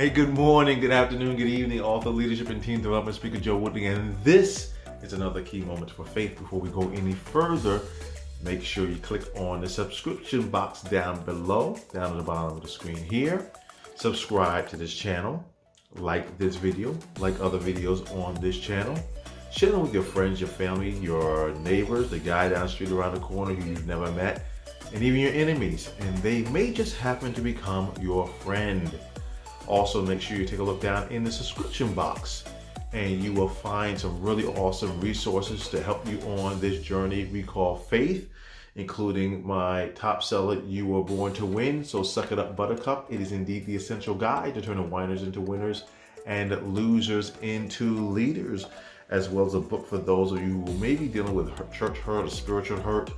Hey, good morning, good afternoon, good evening, author, leadership, and team development speaker Joe Woodley, and this is another key moment for faith. Before we go any further, make sure you click on the subscription box down below, down at the bottom of the screen here. Subscribe to this channel, like this video, like other videos on this channel. Share them with your friends, your family, your neighbors, the guy down the street around the corner who you've never met, and even your enemies, and they may just happen to become your friend. Also, make sure you take a look down in the subscription box and you will find some really awesome resources to help you on this journey we call faith, including my top seller, You Were Born to Win. So suck it up, Buttercup. It is indeed the essential guide to turning whiners into winners and losers into leaders, as well as a book for those of you who may be dealing with church hurt or spiritual hurt.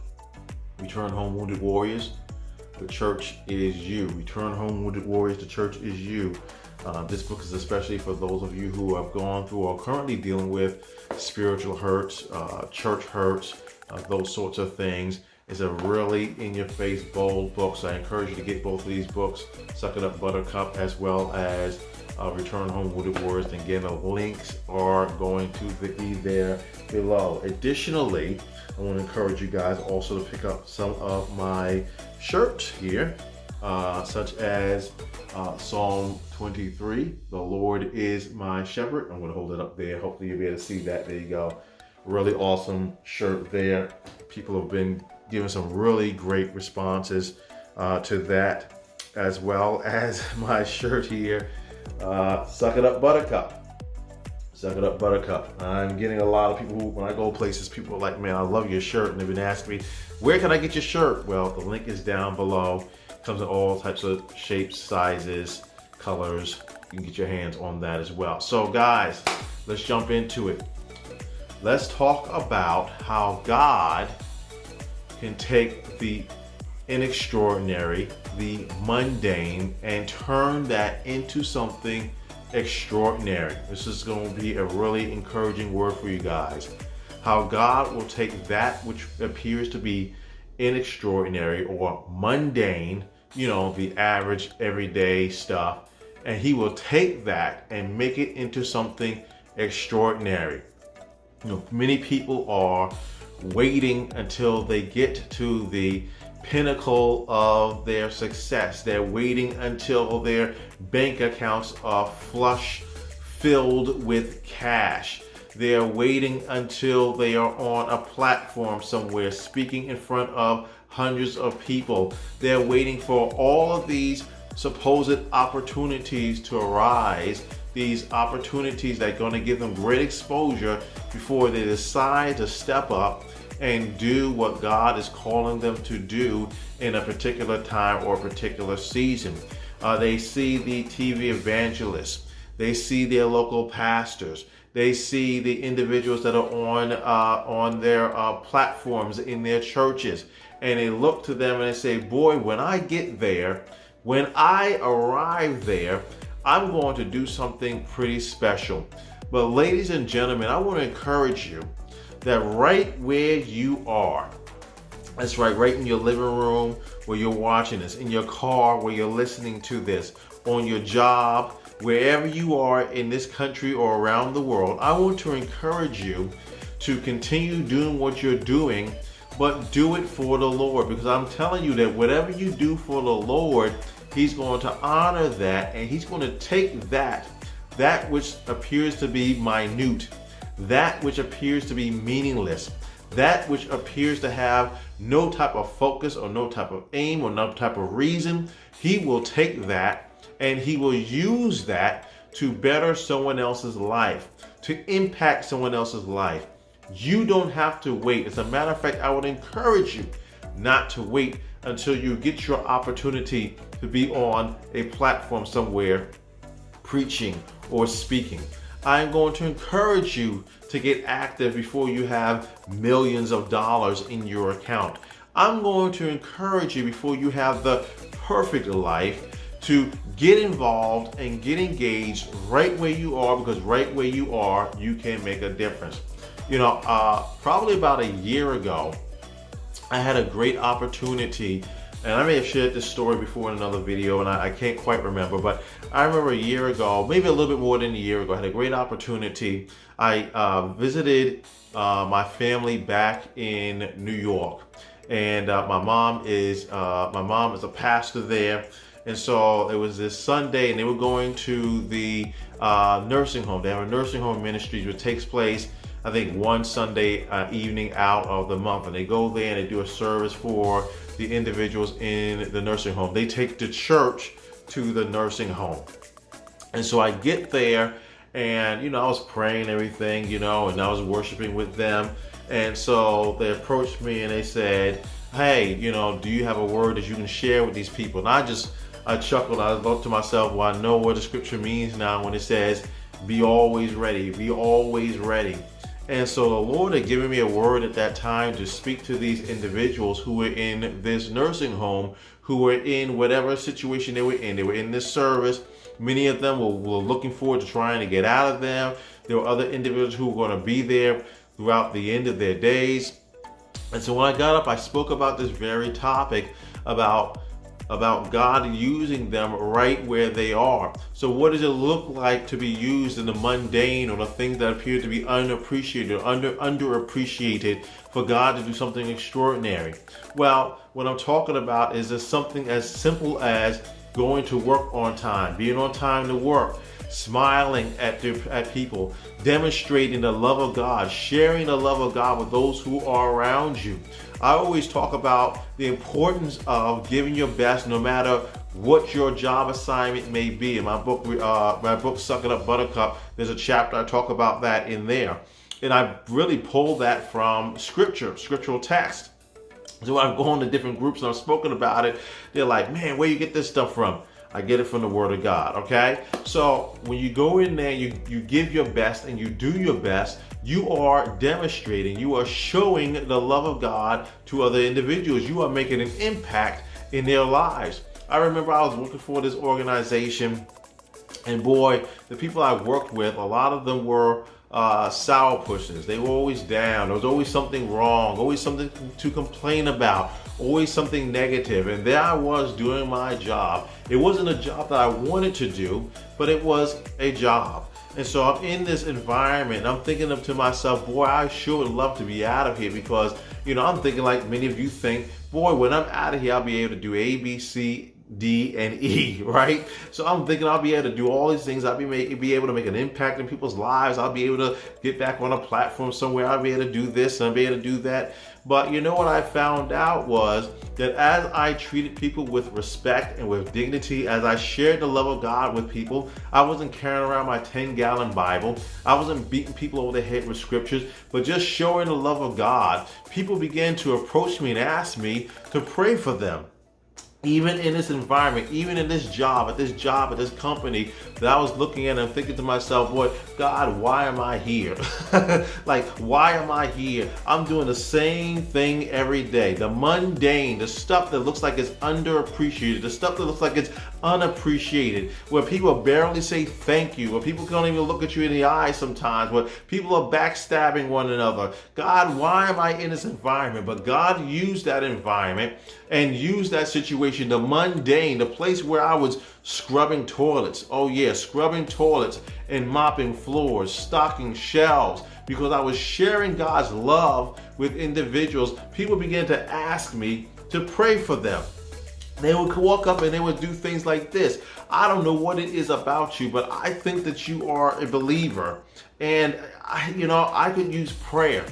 Return Home Wounded Warriors. The church is you. Return Home Wounded Warriors. The church is you. This book is especially for those of you who have gone through or are currently dealing with spiritual hurts, church hurts, those sorts of things. It's a really in-your-face, bold book. So I encourage you to get both of these books, Suck It Up, Buttercup, as well as Return Home Wounded Warriors. And again, the links are going to be there below. Additionally, I want to encourage you guys also to pick up some of my shirts here, such as Psalm 23, the Lord is my shepherd. I'm going to hold it up there. Hopefully you'll be able to see that. There you go. Really awesome shirt there. People have been giving some really great responses to that, as well as my shirt here, Suck It Up, Buttercup. Suck It Up, Buttercup. I'm getting a lot of people, when I go places, people are like, man, I love your shirt. And they've been asking me, where can I get your shirt? Well, the link is down below. It comes in all types of shapes, sizes, colors. You can get your hands on that as well. So guys, let's jump into it. Let's talk about how God can take the inextraordinary, the mundane, and turn that into something extraordinary. This is going to be a really encouraging word for you guys. How God will take that which appears to be inextraordinary or mundane, you know, the average everyday stuff, and he will take that and make it into something extraordinary. You know, many people are waiting until they get to the pinnacle of their success. They're waiting until their bank accounts are flush, filled with cash. They're waiting until they are on a platform somewhere speaking in front of hundreds of people. They're waiting for all of these supposed opportunities to arise, these opportunities that are going to give them great exposure before they decide to step up and do what God is calling them to do in a particular time or a particular season. They see the TV evangelists. They see their local pastors. They see the individuals that are on their platforms in their churches. And they look to them and they say, boy, when I get there, when I arrive there, I'm going to do something pretty special. But ladies and gentlemen, I want to encourage you that right where you are, that's right in your living room where you're watching this, in your car where you're listening to this, on your job, wherever you are in this country or around the world, I want to encourage you to continue doing what you're doing, but do it for the Lord, because I'm telling you that whatever you do for the Lord, he's going to honor that, and he's going to take that which appears to be minute, that which appears to be meaningless, that which appears to have no type of focus or no type of aim or no type of reason. He will take that and he will use that to better someone else's life, to impact someone else's life. You don't have to wait. As a matter of fact, I would encourage you not to wait until you get your opportunity to be on a platform somewhere preaching or speaking. I'm going to encourage you to get active before you have millions of dollars in your account. I'm going to encourage you before you have the perfect life to get involved and get engaged right where you are, because right where you are, you can make a difference. You know, probably about a year ago, I had a great opportunity And I may have shared this story before in another video, and I can't quite remember, but I remember a year ago, maybe a little bit more than a year ago, I had a great opportunity. I visited my family back in New York, and my mom is a pastor there. And so it was this Sunday, and they were going to the nursing home. They have a nursing home ministry which takes place, I think, one Sunday evening out of the month. And they go there and they do a service for the individuals in the nursing home. They take the church to the nursing home. And so I get there, and I was praying and everything, and I was worshiping with them. And so they approached me and they said, "Hey, do you have a word that you can share with these people?" And I chuckled. I thought to myself, well, I know what the scripture means now when it says, "Be always ready, be always ready." And so the Lord had given me a word at that time to speak to these individuals who were in this nursing home, who were in whatever situation they were in. They were in this service. Many of them were looking forward to trying to get out of them. There were other individuals who were going to be there throughout the end of their days. And so when I got up, I spoke about this very topic, about God using them right where they are. So what does it look like to be used in the mundane, or the things that appear to be unappreciated, underappreciated, for God to do something extraordinary? Well, what I'm talking about is just something as simple as going to work on time, being on time to work, smiling at people, demonstrating the love of God, sharing the love of God with those who are around you. I always talk about the importance of giving your best no matter what your job assignment may be. In my book, Suck It Up Buttercup, there's a chapter I talk about that in there. And I really pulled that from scriptural text. So I've gone to different groups and I've spoken about it. They're like, "Man, where you get this stuff from?" I get it from the Word of God, okay? So when you go in there, you give your best and you do your best, you are demonstrating, you are showing the love of God to other individuals. You are making an impact in their lives. I remember I was working for this organization, and boy, the people I worked with, a lot of them were sourpussers. They were always down. There was always something wrong, always something to complain about, always something negative. And there I was doing my job. It wasn't a job that I wanted to do, but it was a job. And so I'm in this environment and I'm thinking to myself, boy, I sure would love to be out of here, because, I'm thinking like many of you think, boy, when I'm out of here, I'll be able to do A, B, C, D, and E, right? So I'm thinking I'll be able to do all these things. I'll be able to make an impact in people's lives. I'll be able to get back on a platform somewhere. I'll be able to do this and I'll be able to do that. But what I found out was that as I treated people with respect and with dignity, as I shared the love of God with people, I wasn't carrying around my 10-gallon Bible. I wasn't beating people over the head with scriptures, but just showing the love of God. People began to approach me and ask me to pray for them. Even in this environment, even in this job, at this company that I was looking at and thinking to myself, boy, God, why am I here? Like, why am I here? I'm doing the same thing every day. The mundane, the stuff that looks like it's underappreciated, the stuff that looks like it's unappreciated, where people barely say thank you, where people can't even look at you in the eye sometimes, where people are backstabbing one another. God, why am I in this environment? But God used that environment and used that situation, the mundane, the place where I was scrubbing toilets. Oh yeah, scrubbing toilets and mopping floors, stocking shelves, because I was sharing God's love with individuals. People began to ask me to pray for them. They would walk up and they would do things like this. I don't know what it is about you, but I think that you are a believer. And I could use prayer.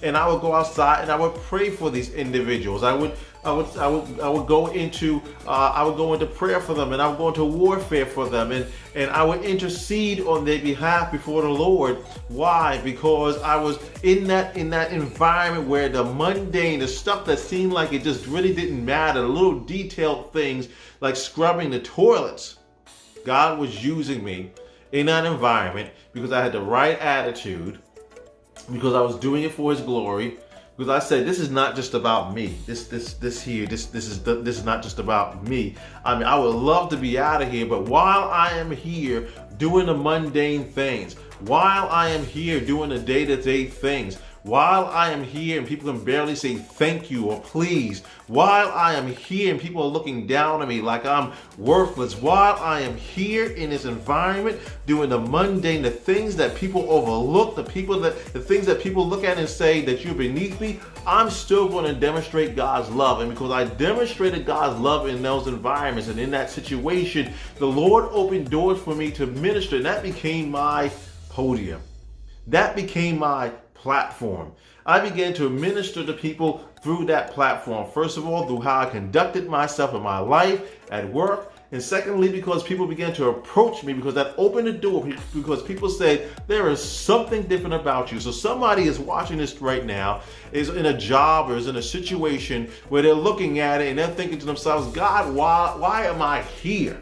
And I would go outside and I would pray for these individuals. I would go into prayer for them, and I would go into warfare for them, and I would intercede on their behalf before the Lord. Why? Because I was in that environment where the mundane, the stuff that seemed like it just really didn't matter, the little detailed things like scrubbing the toilets. God was using me in that environment because I had the right attitude, because I was doing it for His glory. Because I said, this is not just about me. This is not just about me. I mean, I would love to be out of here, but while I am here doing the mundane things, while I am here doing the day-to-day things, while I am here and people can barely say thank you or please, while I am here and people are looking down at me like I'm worthless, while I am here in this environment doing the mundane, the things that people overlook, the things that people look at and say that you're beneath me, I'm still going to demonstrate God's love. And because I demonstrated God's love in those environments and in that situation, the Lord opened doors for me to minister, and that became my podium. That became my platform. I began to minister to people through that platform. First of all, through how I conducted myself in my life, at work, and secondly, because people began to approach me, because that opened the door, because people said, there is something different about you. So somebody is watching this right now, is in a job or is in a situation where they're looking at it and they're thinking to themselves, God, why am I here?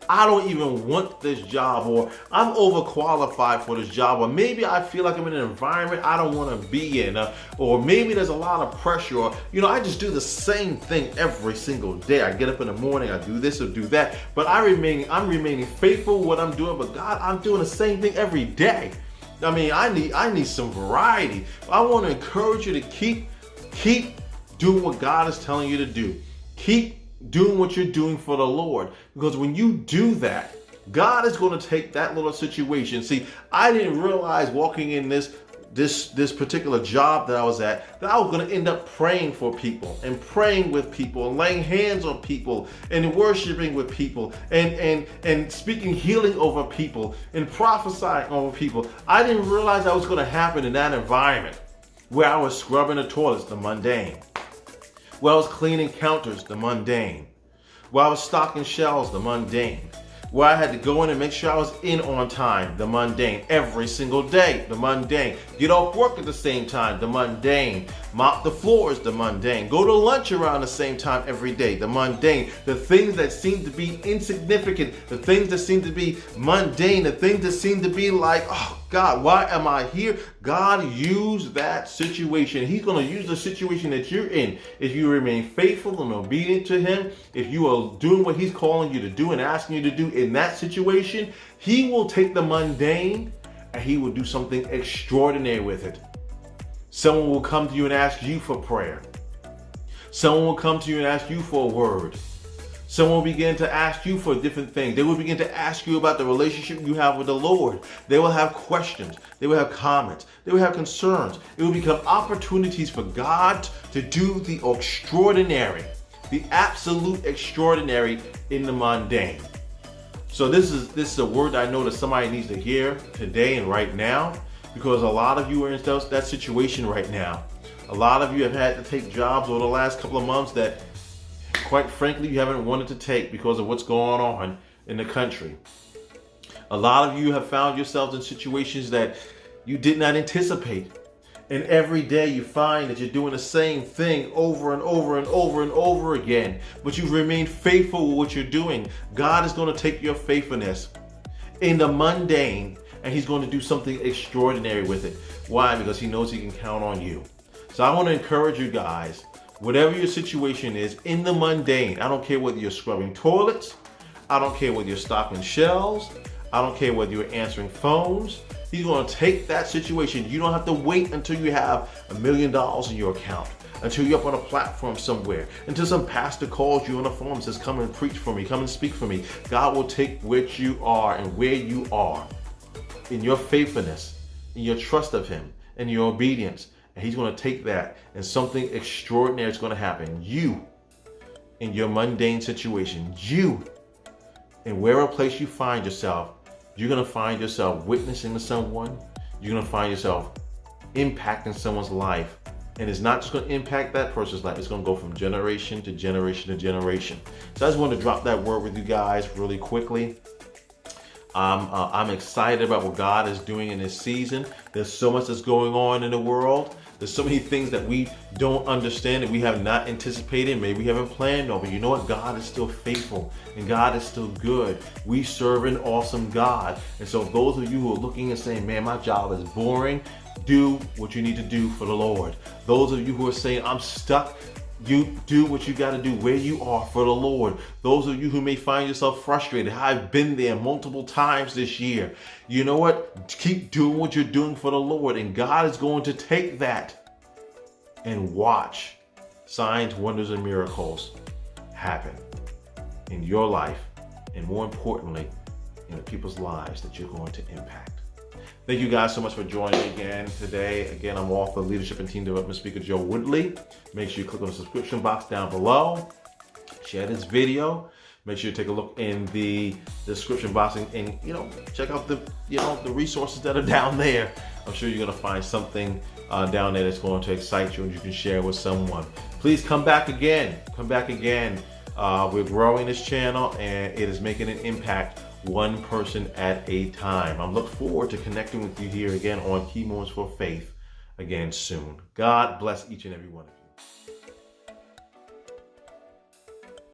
I don't even want this job, or I'm overqualified for this job, or maybe I feel like I'm in an environment I don't want to be in, or maybe there's a lot of pressure, or I just do the same thing every single day. I get up in the morning, I do this or do that, but I'm remaining faithful to what I'm doing. But God, I'm doing the same thing every day. I mean, I need some variety. I want to encourage you to keep doing what God is telling you to do. Keep doing what you're doing for the Lord, because when you do that, God is going to take that little situation. See, I didn't realize walking in this particular job that I was at, that I was going to end up praying for people and praying with people and laying hands on people and worshiping with people and speaking healing over people and prophesying over people. I didn't realize that was going to happen in that environment where I was scrubbing the toilets, the mundane. Where I was cleaning counters, the mundane. Where I was stocking shelves, the mundane. Where I had to go in and make sure I was in on time, the mundane. Every single day, the mundane. Get off work at the same time, the mundane. Mop the floors, the mundane. Go to lunch around the same time every day, the mundane. The things that seem to be insignificant, the things that seem to be mundane, the things that seem to be like, oh God, why am I here? God used that situation. He's going to use the situation that you're in. If you remain faithful and obedient to Him, if you are doing what He's calling you to do and asking you to do in that situation, He will take the mundane and He will do something extraordinary with it. Someone will come to you and ask you for prayer. Someone will come to you and ask you for a word. Someone will begin to ask you for different things. They will begin to ask you about the relationship you have with the Lord. They will have questions. They will have comments. They will have concerns. It will become opportunities for God to do the extraordinary, the absolute extraordinary in the mundane. So this is a word I know that somebody needs to hear today and right now, because a lot of you are in that situation right now. A lot of you have had to take jobs over the last couple of months that, quite frankly, you haven't wanted to take because of what's going on in the country. A lot of you have found yourselves in situations that you did not anticipate. And every day you find that you're doing the same thing over and over and over and over again. But you remain faithful with what you're doing. God is going to take your faithfulness in the mundane and He's going to do something extraordinary with it. Why? Because He knows He can count on you. So I want to encourage you guys, whatever your situation is, in the mundane, I don't care whether you're scrubbing toilets, I don't care whether you're stocking shelves, I don't care whether you're answering phones. He's going to take that situation. You don't have to wait until you have $1 million in your account, until you're up on a platform somewhere, until some pastor calls you on the phone and says, come and preach for me, come and speak for me. God will take what you are and where you are in your faithfulness, in your trust of Him, in your obedience. And He's going to take that and something extraordinary is going to happen. You, in your mundane situation, you, in wherever place you find yourself, you're going to find yourself witnessing to someone. You're going to find yourself impacting someone's life. And it's not just going to impact that person's life. It's going to go from generation to generation to generation. So I just want to drop that word with you guys really quickly. I'm excited about what God is doing in this season. There's so much that's going on in the world. There's so many things that we don't understand, that we have not anticipated, maybe we haven't planned on. But you know what? God is still faithful and God is still good. We serve an awesome God. And so those of you who are looking and saying, man, my job is boring, do what you need to do for the Lord. Those of you who are saying, I'm stuck You do what you got to do where you are for the Lord. Those of you who may find yourself frustrated, I've been there multiple times this year. You know what? Keep doing what you're doing for the Lord, and God is going to take that and watch signs, wonders, and miracles happen in your life, and more importantly, in the people's lives that you're going to impact. Thank you guys so much for joining me again today. Again, I'm author, leadership, and team development speaker Joe Woodley. Make sure you click on the subscription box down below. Share this video. Make sure you take a look in the description box and check out the resources that are down there. I'm sure you're gonna find something down there that's going to excite you and you can share with someone. Please come back again. Come back again. We're growing this channel and it is making an impact one person at a time. I'm looking forward to connecting with you here again on Key Moments for Faith again soon. God bless each and every one of you.